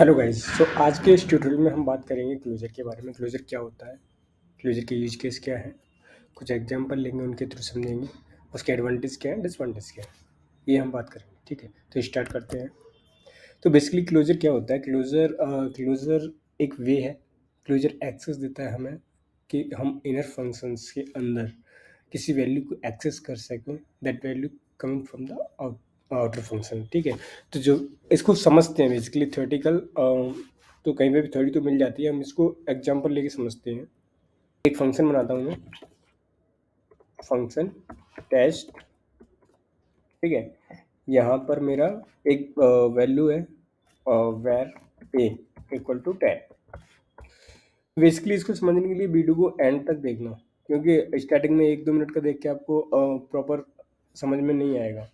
Hello guys. आज के इस ट्यूटोरियल में हम बात करेंगे क्लोजर के बारे में। क्लोजर क्या होता है, क्लोजर के यूज केस क्या है, कुछ एग्जांपल लेंगे, उनके थ्रू समझेंगे उसके एडवांटेज क्या है, डिसएडवांटेज क्या है, ये हम बात करेंगे। ठीक है, तो स्टार्ट करते हैं। तो बेसिकली क्लोजर क्या होता है? क्लोजर एक वे है। क्लोजर एक्सेस देता है हमें कि हम इनर फंक्शंस के अंदर किसी वैल्यू को एक्सेस कर सकें, that value coming from the outer function. ठीक है, तो जो इसको समझते हैं बेसिकली थ्योरेटिकल, तो कहीं पे भी थ्योरी तो मिल जाती है, हम इसको एग्जांपल लेके समझते हैं। एक फंक्शन बनाता हूँ मैं, फंक्शन टेस्ट। ठीक है, यहाँ पर मेरा एक वैल्यू है where a equal to 10। Basically इसको समझने के लिए वीडियो को एंड तक देखना, क्योंकि स्टार्टिंग में 1-2 मिनट का देख के आपको प्रॉपर समझ में नहीं आएगा।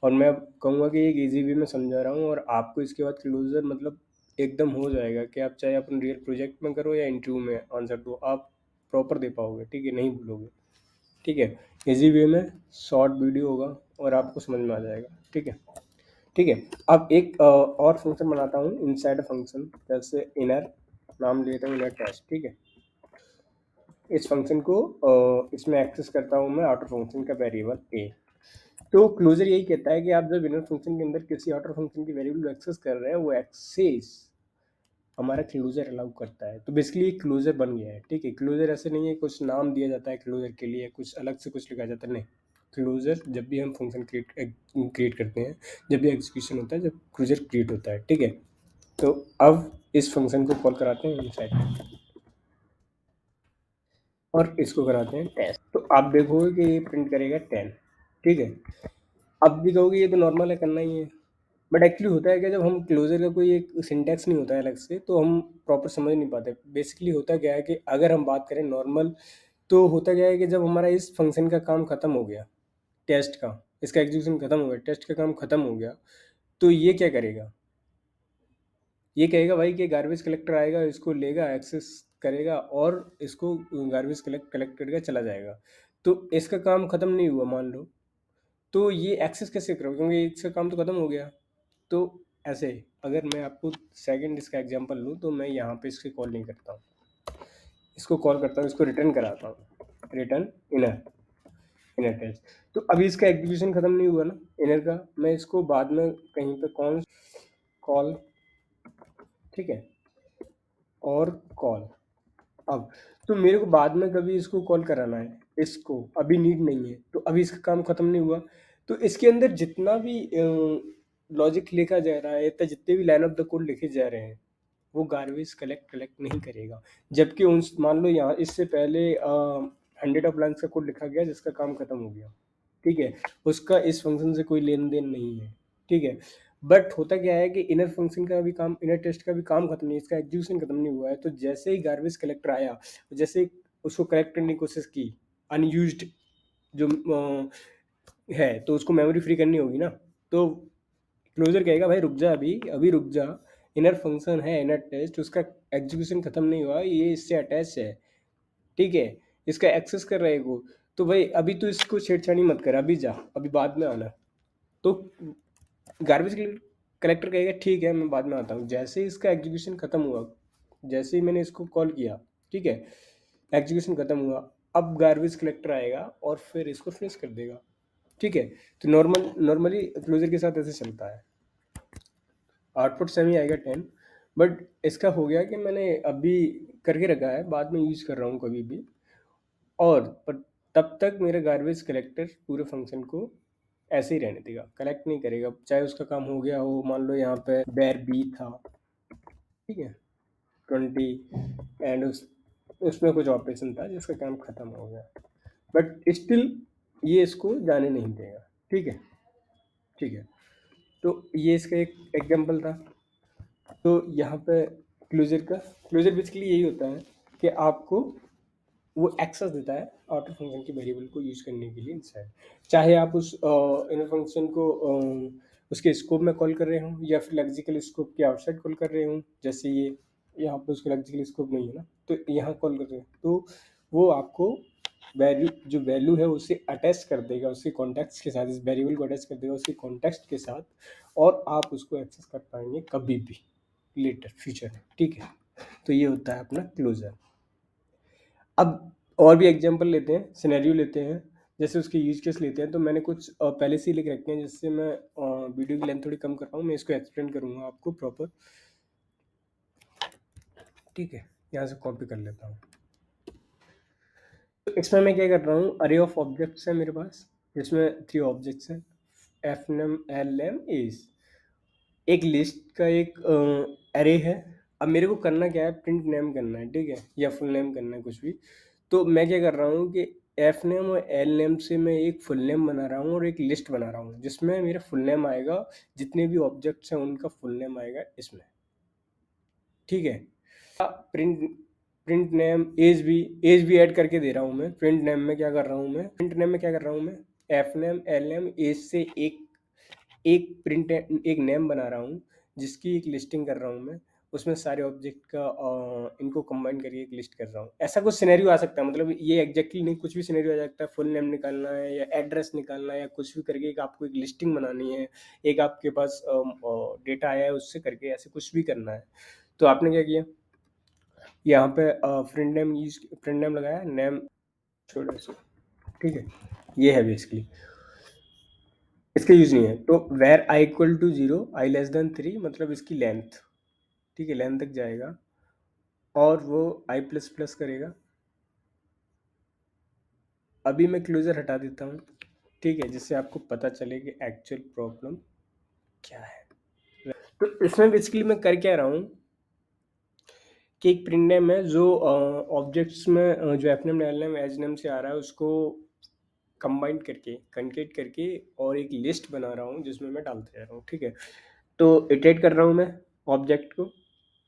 और मैं कहूँगा कि एक इजी वे में समझा रहा हूँ, और आपको इसके बाद क्लोजर मतलब एकदम हो जाएगा कि आप चाहे अपन रियल प्रोजेक्ट में करो या इंटरव्यू में आंसर दो, आप प्रॉपर दे पाओगे। ठीक है, नहीं भूलोगे। ठीक है, इजी वे में शॉर्ट वीडियो होगा और आपको समझ में आ जाएगा। ठीक है, ठीक है। अब एक और फंक्शन बनाता हूँ इनसाइड फंक्शन, जैसे इनर नाम लेता हूँ, इनर टेस्ट। ठीक है, इस फंक्शन को इसमें एक्सेस करता हूँ मैं आउटर फंक्शन का वेरिएबल ए। तो क्लोजर यही कहता है कि आप जब इनर फंक्शन के अंदर किसी आउटर फंक्शन की वेरिएबल एक्सेस कर रहे हैं, वो एक्सेस हमारा क्लोजर अलाउ करता है। तो बेसिकली एक क्लोजर बन गया है। ठीक है, क्लोजर ऐसे नहीं है कुछ नाम दिया जाता है क्लोजर के लिए, कुछ अलग से कुछ लिखा जाता है, नहीं। क्लोजर जब भी हम फंक्शन क्रिएट करते हैं, जब भी एग्जीक्यूशन होता है, जब क्लोजर क्रिएट होता है। ठीक है, तो अब इस फंक्शन को कॉल कराते हैं इनसाइड और इसको कराते हैं टेस्ट। तो आप देखोगे कि ये प्रिंट करेगा 10। ठीक है, अब भी कहोगे ये तो नॉर्मल है, करना ही है। बट एक्चुअली होता है कि जब हम क्लोजर का कोई एक सिंटैक्स नहीं होता है अलग से, तो हम प्रॉपर समझ नहीं पाते। बेसिकली होता क्या है कि अगर हम बात करें नॉर्मल, तो होता क्या है कि जब हमारा इस फंक्शन का काम खत्म हो गया, टेस्ट का, इसका एग्जीक्यूशन खत्म हो गया, टेस्ट का काम खत्म हो गया, तो ये क्या करेगा? ये कहेगा भाई कि गार्बेज कलेक्टर आएगा, इसको लेगा, एक्सेस करेगा और इसको गार्बेज कलेक्ट करके चला जाएगा। तो इसका काम खत्म नहीं हुआ मान लो, तो ये एक्सेस कैसे करोगे, क्योंकि इसका काम तो खत्म हो गया। तो ऐसे अगर मैं आपको सेकंड इसका एग्जांपल लूँ, तो मैं यहाँ पे इसके कॉल नहीं करता हूँ, इसको कॉल करता हूँ, इसको रिटर्न कराता हूँ, रिटर्न इनर, इनर टेस्ट। तो अभी इसका एग्जीक्यूशन खत्म नहीं हुआ ना इनर का, मैं इसको बाद में कहीं पे कौन कॉल, ठीक है, और कॉल। अब तो मेरे को बाद में कभी इसको कॉल कराना है, इसको अभी नीड नहीं है, तो अभी इसका काम खत्म नहीं हुआ। तो इसके अंदर जितना भी लॉजिक लिखा जा रहा है, या जितने भी लाइन ऑफ द कोड लिखे जा रहे हैं, वो गार्बेज कलेक्ट नहीं करेगा। जबकि उन मान लो यहाँ इससे पहले 100 ऑफ लाइन्स का कोड लिखा गया जिसका काम खत्म हो गया। ठीक है, उसका इस फंक्शन से कोई लेन देन नहीं है। ठीक है, बट होता क्या है कि इनर फंक्शन का भी काम, इनर टेस्ट का भी काम खत्म नहीं, इसका एग्जीक्यूशन खत्म नहीं हुआ है। तो जैसे ही गार्बेज कलेक्टर आया, जैसे ही उसको कलेक्ट करने की कोशिश की, अनयूज्ड जो है, तो उसको मेमोरी फ्री करनी होगी ना। तो क्लोजर कहेगा भाई रुक जा, अभी अभी रुक जा, इनर फंक्शन है इनर टेस्ट, उसका एग्जीक्यूशन खत्म नहीं हुआ, ये इससे अटैच है। ठीक है, इसका एक्सेस कर रहे हो, तो भाई अभी तो इसको छेड़छाड़ी मत कर, अभी जा, अभी बाद में आना। तो गार्बेज कलेक्टर कहेगा ठीक है मैं बाद में आता हूँ। जैसे ही इसका एग्जीक्यूशन खत्म हुआ, जैसे ही मैंने इसको कॉल किया, ठीक है, एग्जीक्यूशन खत्म हुआ, अब गार्बेज कलेक्टर आएगा और फिर इसको फिनिश कर देगा। ठीक है, तो नॉर्मली क्लोजर के साथ ऐसे चलता है। आउटपुट सेम ही आएगा 10। बट इसका हो गया कि मैंने अभी करके रखा है, बाद में यूज कर रहा हूँ कभी भी, और पर तब तक मेरा गार्बेज कलेक्टर पूरे फंक्शन को ऐसे ही रहने देगा, कलेक्ट नहीं करेगा, चाहे उसका काम हो गया हो। मान लो यहाँ पे बेर बी था, ठीक है, 20, एंड उसमें कुछ ऑपरेशन था जिसका काम खत्म हो गया, बट स्टिल ये इसको जाने नहीं देगा। ठीक है, ठीक है, तो ये इसका एक एग्जांपल था। तो यहाँ पे क्लोजर बेसिकली यही होता है कि आपको वो एक्सेस देता है आउटर फंक्शन की वेरिएबल को यूज करने के लिए इनसाइड। चाहे आप उस इनर फंक्शन को उसके स्कोप में कॉल कर रहे हो, या फिर लॉजिकल स्कोप के आउटसाइड कॉल कर रहे हो, जैसे ये यहाँ पे उसका लॉजिकल स्कोप नहीं है ना, तो यहाँ कॉल कर रहे हो, तो वो आपको वैल्यू, जो वैल्यू है उसे अटैच कर देगा उसके कॉन्टेक्स्ट के साथ, इस वेरिएबल को अटैच कर देगा उसके कॉन्टेक्स्ट के साथ, और आप उसको एक्सेस कर पाएंगे कभी भी। लेटर फ्यूचर में, ठीक है। तो ये होता है अपना क्लोजर। अब और भी एग्जांपल लेते हैं, सिनेरियो लेते हैं, जैसे उसके यूज केस लेते हैं। तो मैंने कुछ पहले से ही लिख रखे हैं, जिससे मैं वीडियो की लेंथ थोड़ी कम कर पाऊँ, मैं इसको एक्सप्लेन करूँगा आपको प्रॉपर, ठीक है। यहाँ से कॉपी कर लेता हूँ। तो इसमें मैं क्या कर रहा हूँ, अरे ऑफ ऑब्जेक्ट्स है मेरे पास, जिसमें 3 ऑब्जेक्ट्स हैं, F name L M age, एक लिस्ट का एक अरे है। अब मेरे को करना क्या है, प्रिंट नेम करना है, ठीक है, या फुल नेम करना है, कुछ भी। तो मैं क्या कर रहा हूँ कि एफ नेम और एल नेम से मैं एक फुल नेम बना रहा हूँ और एक लिस्ट बना रहा हूँ, जिसमें मेरा फुल नेम आएगा, जितने भी ऑब्जेक्ट्स हैं उनका फुल नेम आएगा इसमें, ठीक है। प्रिंट प्रिंट नेम एज भी ऐड करके दे रहा हूँ मैं। प्रिंट नेम में क्या कर रहा हूँ मैं, प्रिंट नेम में क्या कर रहा हूँ मैं, F name L name age से एक एक प्रिंट एक नेम बना रहा हूँ, जिसकी एक लिस्टिंग कर रहा हूँ मैं, उसमें सारे ऑब्जेक्ट का इनको कंबाइन करके एक लिस्ट कर रहा हूँ। ऐसा कुछ सिनेरियो आ सकता है, मतलब ये एग्जैक्टली नहीं, कुछ भी सिनेरियो आ सकता है। फुल नेम निकालना है या एड्रेस निकालना है या कुछ भी करके एक आपको एक लिस्टिंग बनानी है, एक आपके पास डेटा आया है उससे करके ऐसे कुछ भी करना है। तो आपने क्या किया, यहाँ पे प्रिंट नेम लगाया, नेम छोड़, ठीक है। ये है बेसिकली, इसका यूज नहीं है। तो where I equal to 0, I less than 3, मतलब इसकी लेंथ, ठीक है, लेंथ तक जाएगा और वो आई प्लस प्लस करेगा। अभी मैं क्लोजर हटा देता हूँ, ठीक है, जिससे आपको पता चले कि एक्चुअल प्रॉब्लम क्या है। तो इसमें बेसिकली मैं कर क्या रहा हूँ कि एक प्रिंट नेम है जो ऑब्जेक्ट्स में जो F name L name age name से आ रहा है उसको कंबाइन करके कंकेट करके और एक लिस्ट बना रहा हूँ, जिसमें मैं डालते जा रहा हूँ, ठीक है। तो इटरेट कर रहा हूँ मैं ऑब्जेक्ट को,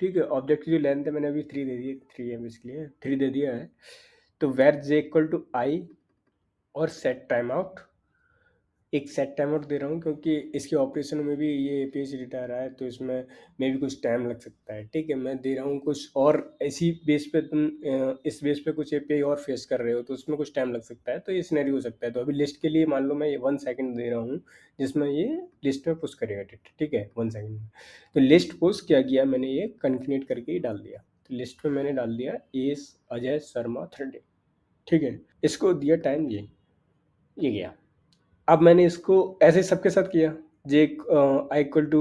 ठीक है। ऑब्जेक्ट की जो लेंथ है मैंने अभी 3 दे दी है, 3 है बेसिकली, 3 दे दिया है। तो वेर जे इक्वल टू आई और सेट टाइम आउट, एक सेट टाइम आउट दे रहा हूँ क्योंकि इसके ऑपरेशन में भी ये पेज डेटा आ रहा है, तो इसमें भी कुछ टाइम लग सकता है, ठीक है। मैं दे रहा हूँ कुछ और इसी बेस पे, तुम इस बेस पे कुछ एपीआई और फेस कर रहे हो तो उसमें कुछ टाइम लग सकता है, तो ये सिनेरियो हो सकता है। तो अभी लिस्ट के लिए मान लो मैं ये 1 सेकंड दे रहा हूँ, जिसमें ये लिस्ट में पुश करेगा डेटा, ठीक है, 1 सेकंड में। तो लिस्ट पुश क्या किया मैंने, ये कंटिन्यूट करके ही डाल दिया। तो लिस्ट में मैंने डाल दिया एस अजय शर्मा 30, ठीक है। इसको दिया टाइम, ये गया। अब मैंने इसको ऐसे सबके साथ किया, जे आई इक्वल टू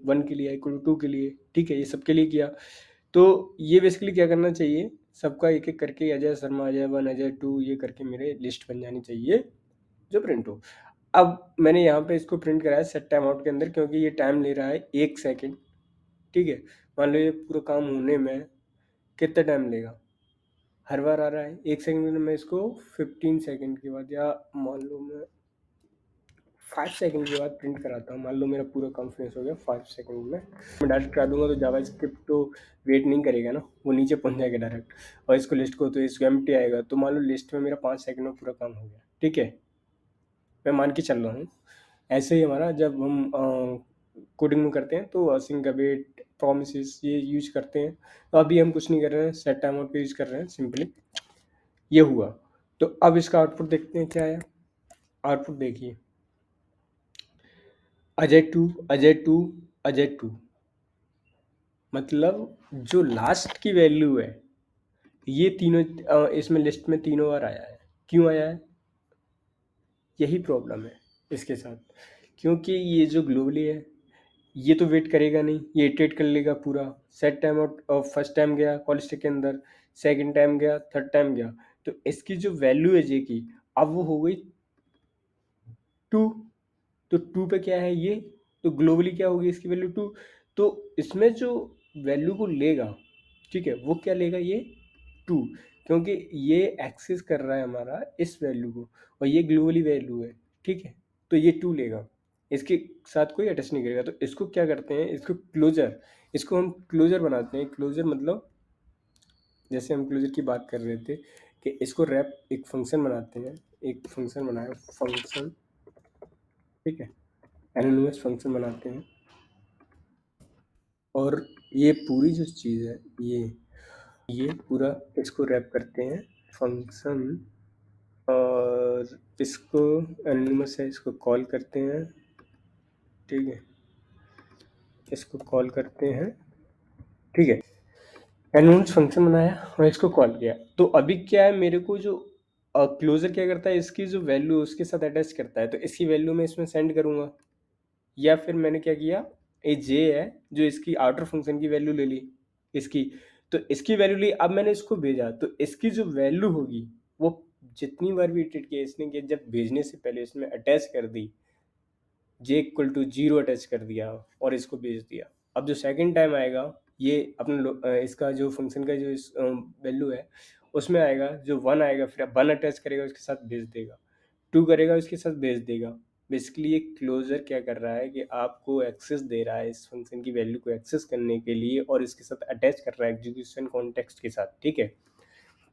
1 के लिए, आई इक्वल टू 2 के लिए, ठीक है, ये सबके लिए किया। तो ये बेसिकली क्या करना चाहिए, सबका एक एक करके अजय शर्मा अजय 1 अजय 2 ये करके मेरे लिस्ट बन जानी चाहिए जो प्रिंट हो। अब मैंने यहाँ पे इसको प्रिंट कराया सेट टाइम आउट के अंदर, क्योंकि ये टाइम ले रहा है 1 सेकेंड, ठीक है। मान लो ये पूरा काम होने में कितना टाइम लेगा, हर बार आ रहा है 1 सेकेंड में, मैं इसको 15 सेकेंड के बाद या मान लो मैं 5 सेकंड के बाद प्रिंट कराता हूँ। मान लो मेरा पूरा काम फिनिश हो गया 5 सेकंड में, मैं डायरेक्ट करा दूंगा, तो जावा स्क्रिप्ट तो वेट नहीं करेगा ना, वो नीचे पहुंच जाएगा डायरेक्ट। और इसको लिस्ट को तो इसको एम्प्टी आएगा, तो मान लो लिस्ट में मेरा 5 सेकंड में पूरा काम हो गया, ठीक है, मैं मान के चल रहा हूँ। ऐसे ही हमारा जब हम कोडिंग में करते हैं तो असिंक अवेट प्रोमिसेस ये यूज करते हैं। तो अभी हम कुछ नहीं कर रहे हैं, सेट टाइम आउट पे यूज कर रहे हैं सिंपली। ये हुआ। तो अब इसका आउटपुट देखते हैं क्या है। आउटपुट देखिए, अजय 2 अजय 2 अजय 2, मतलब जो लास्ट की वैल्यू है ये तीनों इसमें लिस्ट में तीनों बार आया है। क्यों आया है, यही प्रॉब्लम है इसके साथ, क्योंकि ये जो ग्लोबली है ये तो वेट करेगा नहीं, ये इटरेट कर लेगा पूरा। Set time out first time गया कॉल स्टेक के अंदर, सेकंड टाइम गया, थर्ड टाइम गया, तो इसकी जो वैल्यू है जे की, अब वो हो गई 2। तो 2 पे क्या है ये, तो ग्लोबली क्या होगी इसकी वैल्यू 2। तो इसमें जो वैल्यू को लेगा, ठीक है, वो क्या लेगा, ये 2, क्योंकि ये एक्सेस कर रहा है हमारा इस वैल्यू को, और ये ग्लोबली वैल्यू है, ठीक है। तो ये 2 लेगा, इसके साथ कोई अटैच नहीं करेगा। तो इसको क्या करते हैं, इसको क्लोजर, इसको हम क्लोजर बनाते हैं। क्लोजर मतलब जैसे हम क्लोजर की बात कर रहे थे कि इसको रैप एक फंक्शन बनाते हैं, एक फंक्शन बनाया फंक्शन, ठीक है, एनोनिमस फंक्शन बनाते हैं। और ये पूरी जो चीज़ है ये पूरा इसको रैप करते हैं फंक्शन, और इसको एनोनिमस है इसको कॉल करते हैं, ठीक है, इसको कॉल करते हैं ठीक है, अनाउंस फंक्शन बनाया और इसको कॉल किया। तो अभी क्या है, मेरे को जो क्लोजर क्या करता है, इसकी जो वैल्यू उसके साथ अटैच करता है, तो इसकी वैल्यू मैं इसमें सेंड करूंगा। या फिर मैंने क्या किया, ए जे है जो इसकी आउटर फंक्शन की वैल्यू ले ली इसकी, तो इसकी वैल्यू ली, अब मैंने इसको भेजा, तो इसकी जो वैल्यू होगी वो जितनी बार भी इटरेट किया इसने, कि जब भेजने से पहले इसमें अटैच कर दी, J equal to zero attach कर दिया और इसको भेज दिया। अब जो सेकंड टाइम आएगा, ये अपने इसका जो फंक्शन का जो वैल्यू है उसमें आएगा, जो वन आएगा फिर वन अटैच करेगा उसके साथ भेज देगा, टू करेगा उसके साथ भेज देगा। बेसिकली ये क्लोजर क्या कर रहा है कि आपको एक्सेस दे रहा है इस फंक्शन की वैल्यू को एक्सेस करने के लिए, और इसके साथ अटैच कर रहा है एग्जीक्यूशन कॉन्टेक्स्ट के साथ। ठीक है,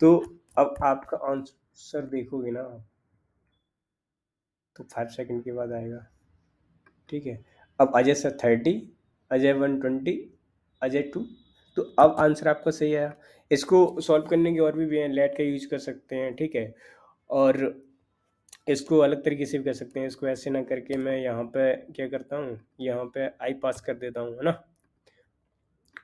तो अब आपका आंसर देखोगे ना तो 5 सेकंड के बाद आएगा। ठीक है, अब अजय सर 30, अजय 120, अजय 2। तो अब आंसर आपका सही आया। इसको सॉल्व करने के और भी वे हैं, लेट का यूज कर सकते हैं। ठीक है, और इसको अलग तरीके से भी कर सकते हैं। इसको ऐसे ना करके मैं यहाँ पे क्या करता हूँ, यहाँ पे आई पास कर देता हूँ, है ना,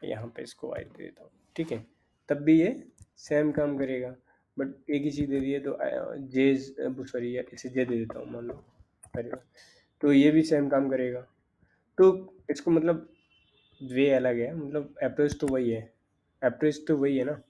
यहाँ पे इसको आई दे देता हूँ। ठीक है, तब भी ये सेम काम करेगा, बट एक ही चीज़ दे दी है तो जे, सॉरी इसे जे दे देता हूँ मान लो, करेगा तो ये भी सेम काम करेगा। तो इसको मतलब वे अलग है, मतलब अप्रोच तो वही है, अप्रोच तो वही है ना,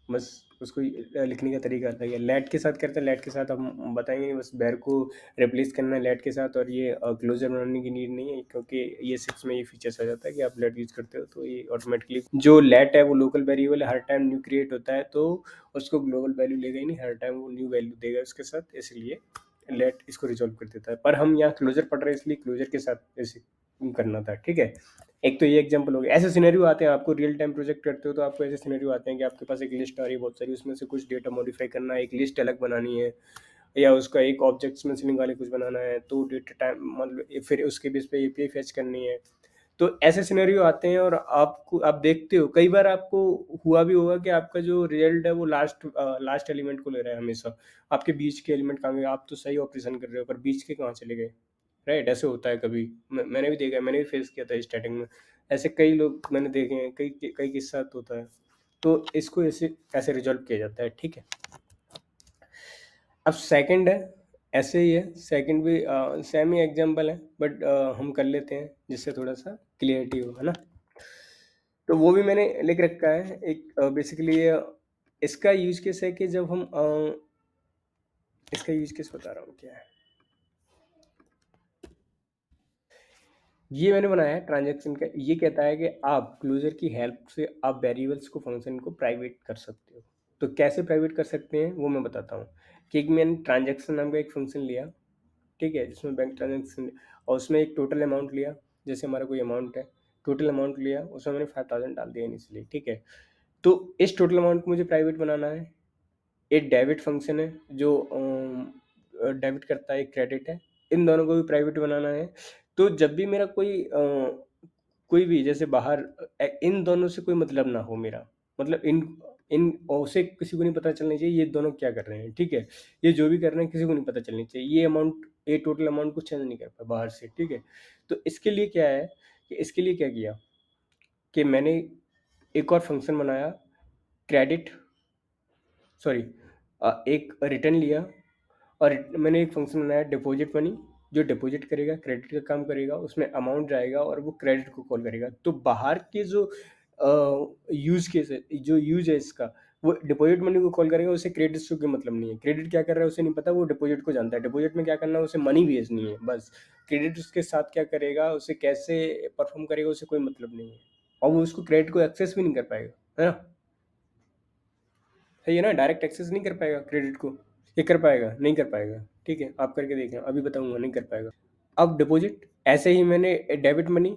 बस उसको लिखने का तरीका अलग है। लेट के साथ करते हैं, लेट के साथ हम बताएंगे नहीं, बस बैर को रिप्लेस करना है लेट के साथ, और ये क्लोजर बनाने की नीड नहीं है, क्योंकि ये सिक्स में ये फीचर्स आ जाता है कि आप लेट यूज करते हो तो ये ऑटोमेटिकली, जो लेट है वो लोकल वेरिएबल है, हर टाइम न्यू क्रिएट होता है तो उसको ग्लोबल वैल्यू लेगा ही नहीं, हर टाइम वो न्यू वैल्यू देगा उसके साथ, इसलिए लेट इसको रिजॉल्व कर देता है। पर हम यहाँ क्लोजर पढ़ रहे हैं इसलिए क्लोजर के साथ ऐसे करना था। ठीक है, एक तो ये एग्जांपल हो गया। ऐसे सिनेरियो आते हैं, आपको रियल टाइम प्रोजेक्ट करते हो तो आपको ऐसे सिनेरियो आते हैं कि आपके पास एक लिस्ट आ रही है बहुत सारी, उसमें से कुछ डेटा मॉडिफाई करना है, एक लिस्ट अलग बनानी है, या उसका एक ऑब्जेक्ट्स में से निकाले कुछ बनाना है, तो डेटा टाइम मतलब फिर उसके बेस पे एपीआई फेच करनी है। तो ऐसे सिनेरियो आते हैं, और आपको आप देखते हो कई बार आपको हुआ भी होगा कि आपका जो रिजल्ट है वो लास्ट एलिमेंट को ले रहा है हमेशा, आपके बीच के एलिमेंट कहाँ गए, आप तो सही ऑपरेशन कर रहे हो पर बीच के कहाँ चले गए। राइट, ऐसे होता है कभी, मैंने भी देखा है, मैंने भी फेस किया था स्टार्टिंग में, ऐसे कई लोग मैंने देखे हैं, कई कई के साथ होता है। तो इसको ऐसे ऐसे रिजॉल्व किया जाता है। ठीक है, अब सेकंड है, ऐसे ही है, सेकंड भी सेम ही एग्जांपल है, बट हम कर लेते हैं जिससे थोड़ा सा क्लियरिटी हो, है ना। तो वो भी मैंने लिख रखा है एक, बेसिकली इसका यूज केस है कि जब हम इसका यूज केस बता रहा हूँ क्या है, ये मैंने बनाया है ट्रांजैक्शन का। ये कहता है कि आप क्लोजर की हेल्प से आप वेरिएबल्स को फंक्शन को प्राइवेट कर सकते हो। तो कैसे प्राइवेट कर सकते हैं वो मैं बताता हूँ। कि एक मैंने ट्रांजैक्शन नाम का एक फंक्शन लिया, ठीक है, जिसमें बैंक ट्रांजेक्शन, और उसमें एक टोटल अमाउंट लिया, जैसे हमारा कोई अमाउंट है, टोटल अमाउंट लिया, उसमें मैंने 5000 डाल दिया इनिशियली। ठीक है, तो इस टोटल अमाउंट को मुझे प्राइवेट बनाना है। एक डेबिट फंक्शन है जो डेबिट करता है, एक क्रेडिट है, इन दोनों को भी प्राइवेट बनाना है। तो जब भी मेरा कोई भी जैसे बाहर, इन दोनों से कोई मतलब ना हो मेरा, मतलब इन इन से किसी को नहीं पता चलना चाहिए ये दोनों क्या कर रहे हैं। ठीक है, ये जो भी कर रहे हैं किसी को नहीं पता चलनी चाहिए, ये अमाउंट, ये टोटल अमाउंट को चेंज नहीं कर पाए बाहर से। ठीक है, तो इसके लिए क्या है, कि इसके लिए क्या किया कि मैंने एक और फंक्शन बनाया, क्रेडिट, सॉरी, एक रिटर्न लिया, और मैंने एक फंक्शन बनाया डिपॉजिट मनी, जो डिपॉजिट करेगा, क्रेडिट का काम करेगा, उसमें अमाउंट जाएगा और वो क्रेडिट को कॉल करेगा। तो बाहर के जो यूज केस है, जो यूज है इसका, वो डिपॉजिट मनी को कॉल करेगा, उसे क्रेडिट से कोई मतलब नहीं है, क्रेडिट क्या कर रहा है उसे नहीं पता, वो डिपॉजिट को जानता है, डिपॉजिट में क्या करना है, उसे मनी भेजनी है बस। क्रेडिट उसके साथ क्या करेगा, उसे कैसे परफॉर्म करेगा, उसे कोई मतलब नहीं है, और वो उसको क्रेडिट को एक्सेस भी नहीं कर पाएगा, है ना। सही है ना, डायरेक्ट एक्सेस नहीं कर पाएगा क्रेडिट को। ये कर पाएगा, नहीं कर पाएगा। ठीक है, आप करके देखें, अभी बताऊंगा, नहीं कर पाएगा। अब डिपॉजिट ऐसे ही मैंने डेबिट मनी,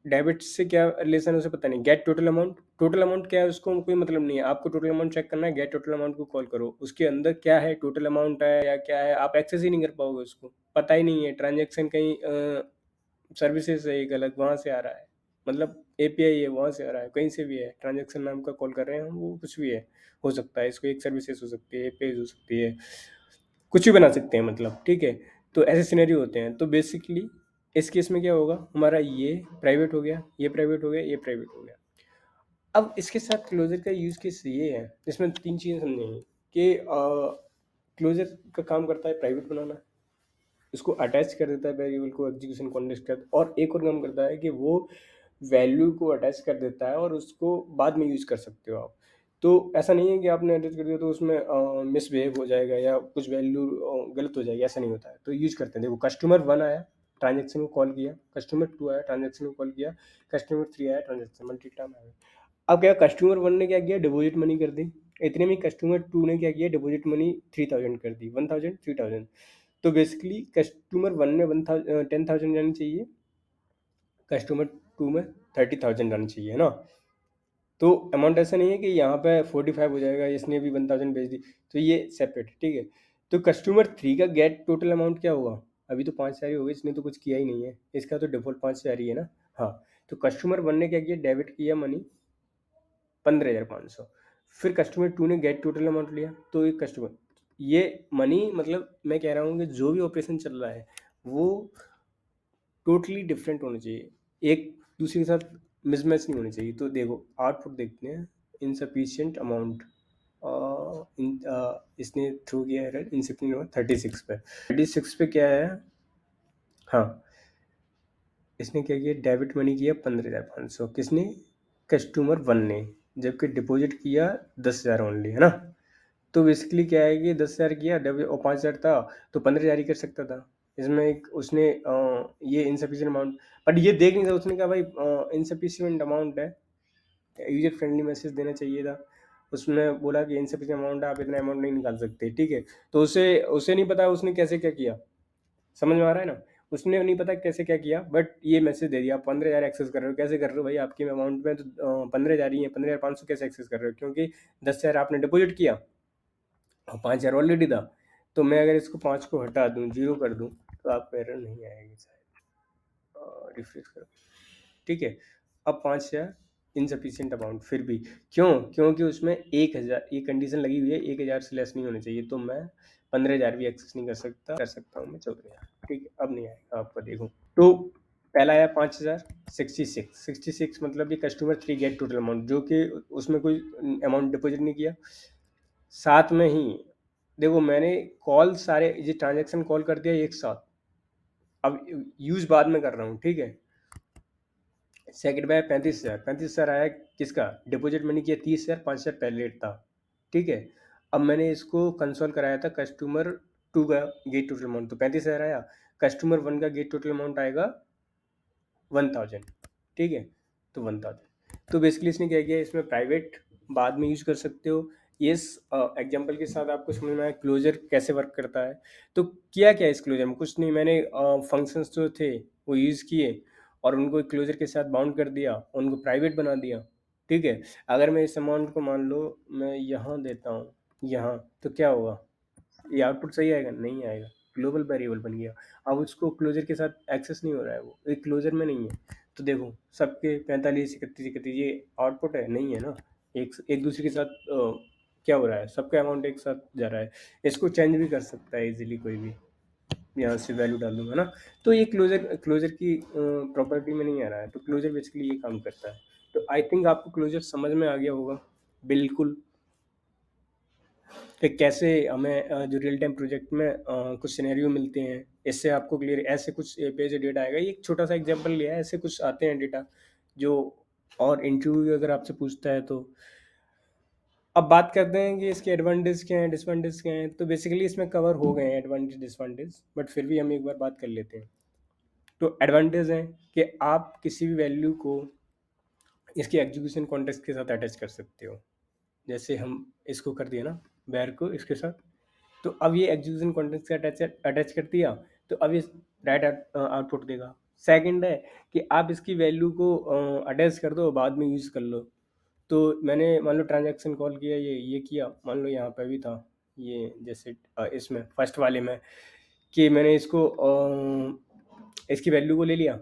डेबिट से क्या रिलेशन है उसे पता नहीं, get total amount, total amount क्या है उसको कोई मतलब नहीं है, आपको टोटल अमाउंट चेक करना है, गेट टोटल अमाउंट को कॉल करो, उसके अंदर क्या है, टोटल अमाउंट है या क्या है, आप एक्सेस ही नहीं कर पाओगे, उसको पता ही नहीं है, ट्रांजेक्शन कहीं सर्विसेज है एक अलग, वहाँ से आ रहा है, मतलब एपीआई है वहाँ से आ रहा है, कहीं से भी है, ट्रांजेक्शन नाम का कॉल कर रहे हैं हम, वो कुछ भी है, हो सकता है, इसको एक सर्विसेज हो सकती है, एपीआई हो सकती है, कुछ भी बना सकते हैं मतलब। ठीक है, तो ऐसे सिनेरियो होते हैं। तो बेसिकली इस केस में क्या होगा, हमारा ये प्राइवेट हो गया, ये प्राइवेट हो गया, ये प्राइवेट हो गया। अब इसके साथ क्लोजर का यूज़ केस ये है, इसमें 3 चीज़ें समझेंगे कि क्लोजर का काम करता है प्राइवेट बनाना, इसको अटैच कर देता है वेरिएबल को एग्जीक्यूशन कॉन्टेक्स्ट के साथ, और एक और काम करता है कि वो वैल्यू को अटैच कर देता है और उसको बाद में यूज़ कर सकते हो आप। तो ऐसा नहीं है कि आपने अटैच कर दिया तो उसमें मिसबिहेव हो जाएगा या कुछ वैल्यू गलत हो जाएगी, ऐसा नहीं होता है। तो यूज़ करते हैं, देखो कस्टमर 1 आया, ट्रांजैक्शन को कॉल किया, कस्टमर 2 आया, ट्रांजैक्शन को कॉल किया, कस्टमर 3 आया, ट्रांजैक्शन मल्टी टाइम आया। अब क्या कस्टमर 1 ने क्या किया, डिपॉजिट मनी कर दी, इतने में कस्टमर 2 ने क्या किया, डिपॉजिट मनी 3000 कर दी, 1000 3000। तो बेसिकली कस्टमर 1 में 10,000 जानी चाहिए, कस्टमर 2 में 30,000 जानी चाहिए, है ना। तो अमाउंट ऐसा नहीं है कि यहाँ पे 45 हो जाएगा, इसने भी 1000 भेज दी, तो ये सेपरेट, ठीक है। तो कस्टमर 3 का गेट टोटल अमाउंट क्या होगा, अभी तो 5,000 ही होगा, इसने तो कुछ किया ही नहीं है, इसका तो डिफॉल्ट 5,000 ही है ना। हाँ, तो कस्टमर 1 ने क्या किया, डेबिट किया मनी 15,500, फिर कस्टमर 2 ने गेट टोटल अमाउंट लिया, तो एक कस्टमर, ये मनी मतलब मैं कह रहा हूँ कि जो भी ऑपरेशन चल रहा है वो टोटली डिफरेंट होना चाहिए, एक दूसरे के साथ मिसमैच नहीं होनी चाहिए। तो देखो आउटपुट देखते हैं, इनसफिशियंट अमाउंट, इसने थ्रू किया है इनसफिशियंट 36 पे, 36 पे क्या है, हाँ इसने क्या किया, डेबिट मनी किया 15,500, किसने, कस्टमर 1 ने, जबकि डिपॉजिट किया 10,000 ओनली, है ना। तो बेसिकली क्या है कि 10,000 किया, डेबिट और 5,000 था, तो 15,000 ही कर सकता था। इसमें एक उसने ये इनसफिशियंट अमाउंट, बट ये देख नहीं था, उसने कहा भाई इनसफिशियंट अमाउंट है, यूजर फ्रेंडली मैसेज देना चाहिए था। उसने बोला कि इनसफिशियंट अमाउंट है, आप इतना अमाउंट नहीं निकाल सकते, ठीक है। तो उसे उसे नहीं पता उसने कैसे क्या किया, समझ में आ रहा है ना। उसने नहीं पता कैसे क्या किया, बट ये मैसेज दे दिया, आप 15,000 एक्सेस कर रहे हो, कैसे कर रहे हो भाई, आपके अमाउंट में तो 15,000 ही है, 15,500 कैसे एक्सेस कर रहे हो, क्योंकि 10,000 आपने डिपॉजिट किया और 5,000 ऑलरेडी था। तो मैं अगर इसको 5 को हटा दूं, 0 कर दूं, तो आपको एरर नहीं आएगी शायद, रिफ्रेश करो, ठीक है। अब 5,000 इनसफिशियंट अमाउंट, फिर भी क्यों, क्योंकि उसमें 1,000 ये कंडीशन लगी हुई है, 1,000 से लेस नहीं होनी चाहिए, तो मैं 15,000 भी एक्सेस नहीं कर सकता हूँ मैं 14,000, ठीक है। अब नहीं आएगा, आपका देखो। तो पहला आया 5,000, 66 मतलब ये कस्टमर 3 गेट टोटल अमाउंट, जो कि उसमें कोई अमाउंट डिपॉजिट नहीं किया। साथ में ही देखो मैंने कॉल सारे ये ट्रांजेक्शन कॉल कर दिया एक साथ, अब यूज बाद में कर रहा हूँ, ठीक है। सेकंड में 35,000, 35,000 आया, किसका, डिपॉजिट मैंने किया 30,000, 5,000 पहले रेट था, ठीक है। अब मैंने इसको कंसोल कराया था कस्टमर 2 का गेट टोटल अमाउंट, तो 35,000 आया, कस्टमर 1 का गेट टोटल अमाउंट आएगा 1,000, ठीक है। तो 1,000, तो बेसिकली इसने क्या किया, इसमें प्राइवेट बाद में यूज कर सकते हो। ये एग्जांपल के साथ आपको समझ में आया क्लोजर कैसे वर्क करता है। तो किया क्या इस क्लोजर में, कुछ नहीं, मैंने फंक्शंस जो थे वो यूज़ किए और उनको क्लोजर के साथ बाउंड कर दिया, उनको प्राइवेट बना दिया, ठीक है। अगर मैं इस अमाउंट को मान लो मैं यहाँ देता हूँ यहाँ, तो क्या होगा, ये आउटपुट सही आएगा, नहीं आएगा, ग्लोबल वेरिएबल बन गया। अब उसको क्लोजर के साथ एक्सेस नहीं हो रहा है, वो एक क्लोजर में नहीं है। तो देखो सबके 45 31 31 ये आउटपुट है, नहीं है ना, एक एक दूसरे के साथ क्या हो रहा है, सबका अमाउंट एक साथ जा रहा है। इसको चेंज भी कर सकता है इजीली कोई भी, यहाँ से वैल्यू डाल दूंगा ना। तो ये क्लोजर क्लोजर की प्रॉपर्टी में नहीं आ रहा है, तो क्लोजर बेसिकली ये काम करता है। तो आई थिंक आपको क्लोजर समझ में आ गया होगा बिल्कुल, कि कैसे हमें जो रियल टाइम प्रोजेक्ट में कुछ सिनेरियो मिलते हैं, इससे आपको क्लियर ऐसे कुछ एपीआई से डेटा आएगा। ये एक छोटा सा एग्जांपल लिया है, ऐसे कुछ आते हैं डेटा जो, और इंटरव्यू अगर आपसे पूछता है तो। अब बात करते हैं कि इसके एडवांटेज क्या हैं, डिसएडवांटेज क्या हैं। तो बेसिकली इसमें कवर हो गए हैं एडवांटेज डिसएडवांटेज, बट फिर भी हम एक बार बात कर लेते हैं। तो एडवांटेज है कि आप किसी भी वैल्यू को इसके एग्जीक्यूशन कॉन्टेक्स्ट के साथ अटैच कर सकते हो, जैसे हम इसको कर दिया ना, बैर को इसके साथ, तो अब ये एग्जीक्यूशन कॉन्टेक्स्ट से अटैच कर दिया, तो अब ये राइट आउटपुट देगा। सेकंड है कि आप इसकी वैल्यू को अटैच कर दो, बाद में यूज़ कर लो। तो मैंने मान लो ट्रांजैक्शन कॉल किया, ये किया, मान लो यहाँ पे भी था ये, जैसे इसमें फर्स्ट वाले में कि मैंने इसको इसकी वैल्यू को ले लिया,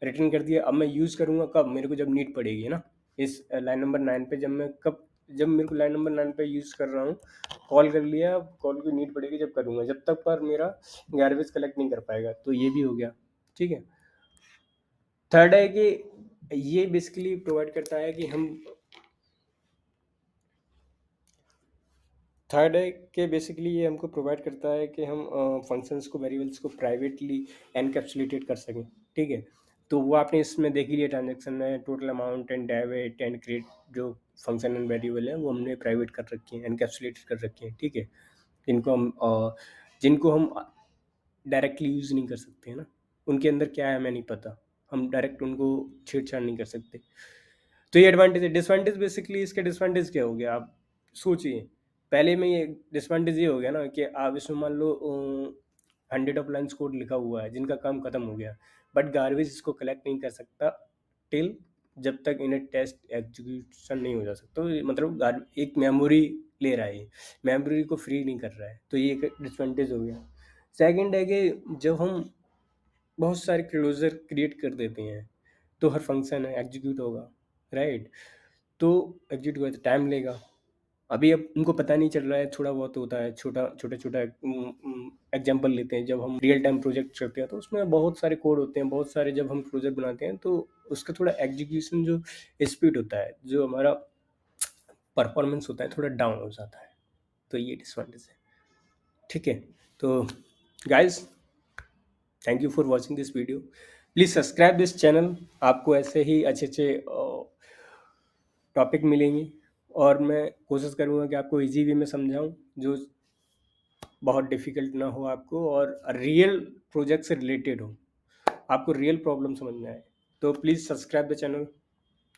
रिटर्न कर दिया। अब मैं यूज़ करूँगा कब, मेरे को जब नीड पड़ेगी, है ना। इस लाइन नंबर 9 पे जब मैं कब, जब मेरे को लाइन नंबर 9 पे यूज़ कर रहा हूँ, कॉल कर लिया, कॉल की नीड पड़ेगी जब करूँगा, जब तक पर मेरा गार्बेज कलेक्ट नहीं कर पाएगा। तो ये भी हो गया, ठीक है। थर्ड है कि ये बेसिकली प्रोवाइड करता है कि हम थर्ड है कि बेसिकली ये हमको प्रोवाइड करता है कि हम फंक्शंस को, वेरिएबल्स को प्राइवेटली एनकैप्सुलेटेड कर सकें, ठीक है। तो वो आपने इसमें देख ही लिया ट्रांजेक्शन में, total amount and debit and credit जो फंक्शन एंड वेरिएबल है वो हमने प्राइवेट कर रखी है, एनकैप्सुलेटेड कर रखी है, ठीक है। जिनको हम डायरेक्टली यूज़ नहीं कर सकते, है ना, उनके अंदर क्या है हमें नहीं पता, हम डायरेक्ट उनको छेड़छाड़ नहीं कर सकते। तो ये एडवांटेज है। डिसएडवांटेज बेसिकली इसके डिसएडवांटेज क्या हो गया आप सोचिए। पहले में ये डिसएडवांटेज ये हो गया ना कि आप इसमें मान लो 100 ऑफ लाइन्स कोड लिखा हुआ है जिनका काम खत्म हो गया, बट गार्बेज इसको कलेक्ट नहीं कर सकता टिल जब तक इन्हें टेस्ट एग्जीक्यूशन नहीं हो जा सकता। तो मतलब एक मेमोरी ले रहा है, ये मेमोरी को फ्री नहीं कर रहा है, तो ये एक डिसएडवांटेज हो गया। सेकंड है कि जब हम बहुत सारे क्लोजर क्रिएट कर देते हैं तो हर फंक्शन है एग्जीक्यूट होगा, राइट। तो एग्जीक्यूट हुआ तो टाइम लेगा। अभी अब उनको पता नहीं चल रहा है, थोड़ा बहुत होता है, छोटा एग्जांपल लेते हैं। जब हम रियल टाइम प्रोजेक्ट करते हैं तो उसमें बहुत सारे कोड होते हैं, बहुत सारे जब हम प्रोजेक्ट बनाते हैं तो उसका थोड़ा एग्जीक्यूशन जो स्पीड होता है, जो हमारा परफॉर्मेंस होता है, थोड़ा डाउन हो जाता है। तो ये डिसएडवांटेज है, ठीक है। तो guys, thank you for watching this video. Please subscribe this channel. आपको ऐसे ही अच्छे अच्छे टॉपिक मिलेंगे और मैं कोशिश करूँगा कि आपको इजी वे में समझाऊँ, जो बहुत डिफ़िकल्ट ना हो आपको और रियल प्रोजेक्ट से रिलेटेड हो, आपको रियल प्रॉब्लम समझ में आए। तो प्लीज़ सब्सक्राइब द चैनल।